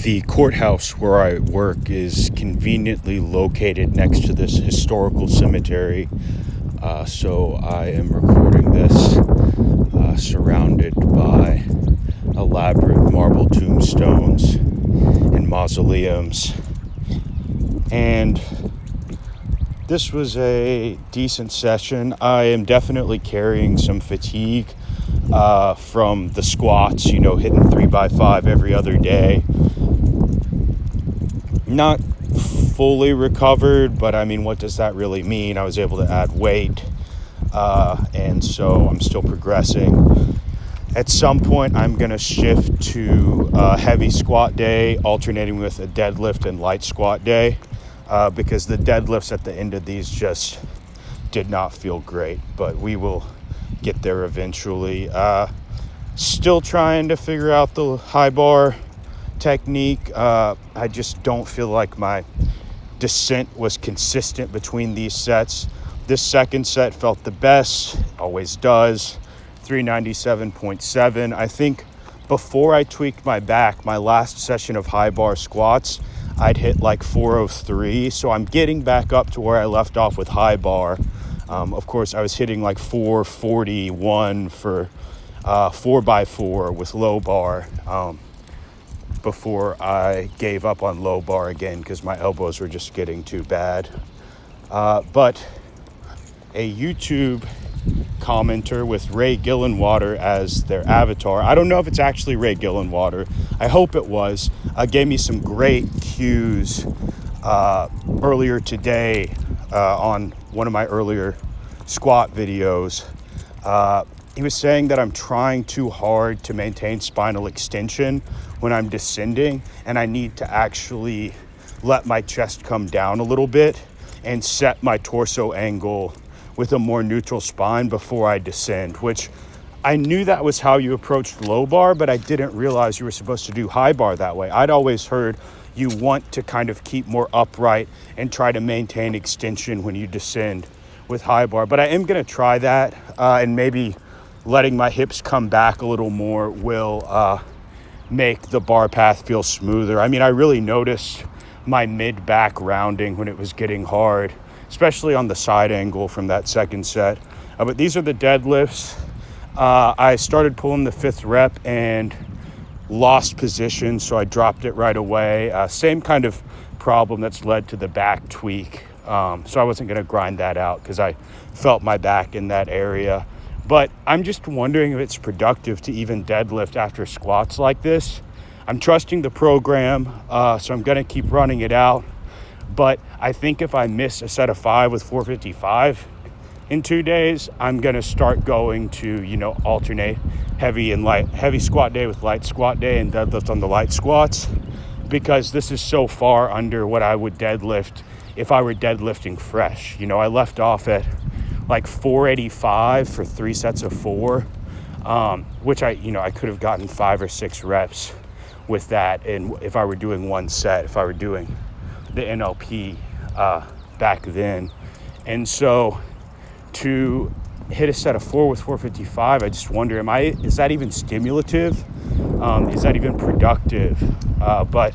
The courthouse where I work is conveniently located next to this historical cemetery. So I am recording this surrounded by elaborate marble tombstones and mausoleums. And this was a decent session. I am definitely carrying some fatigue from the squats, hitting 3x5 every other day. Not fully recovered, but I mean, what does that really mean? I was able to add weight, and so I'm still progressing. At some point, I'm going to shift to a heavy squat day, alternating with a deadlift and light squat day, because the deadlifts at the end of these just did not feel great, but we will get there eventually. Still trying to figure out the high bar technique. I just don't feel like my descent was consistent between these sets. This second set felt the best, always does, 397.7. I think before I tweaked my back, my last session of high bar squats, I'd hit like 403. So I'm getting back up to where I left off with high bar. Of course, I was hitting like 441 for 4x4 with low bar before I gave up on low bar again because my elbows were just getting too bad. But a YouTube commenter with Ray Gillenwater as their avatar, I don't know if it's actually Ray Gillenwater, I hope it was, gave me some great cues earlier today on one of my earlier squat videos. He was saying that I'm trying too hard to maintain spinal extension when I'm descending, and I need to actually let my chest come down a little bit and set my torso angle with a more neutral spine before I descend, which I knew that was how you approached low bar, but I didn't realize you were supposed to do high bar that way. I'd always heard you want to kind of keep more upright and try to maintain extension when you descend with high bar. But I am going to try that, and maybe letting my hips come back a little more will make the bar path feel smoother. I mean, I really noticed my mid-back rounding when it was getting hard, especially on the side angle from that second set. But these are the deadlifts. I started pulling the 5th rep and lost position, so I dropped it right away. Same kind of problem that's led to the back tweak. So I wasn't going to grind that out because I felt my back in that area. But I'm just wondering if it's productive to even deadlift after squats like this. I'm trusting the program, so I'm going to keep running it out. But I think if I miss a set of 5 with 455 in 2 days, I'm going to start going to, alternate heavy squat day with light squat day and deadlift on the light squats, because this is so far under what I would deadlift if I were deadlifting fresh. I left off at like 485 for 3 sets of 4, which I could have gotten 5 or 6 reps with that. And if I were doing one set, if I were doing the NLP back then. And so to hit a set of 4 with 455, I just wonder, is that even stimulative? Is that even productive? But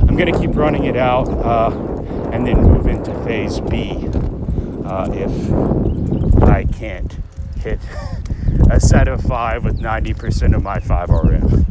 I'm going to keep running it out and then move into phase B if I can't hit a set of 5 with 90% of my 5 RM.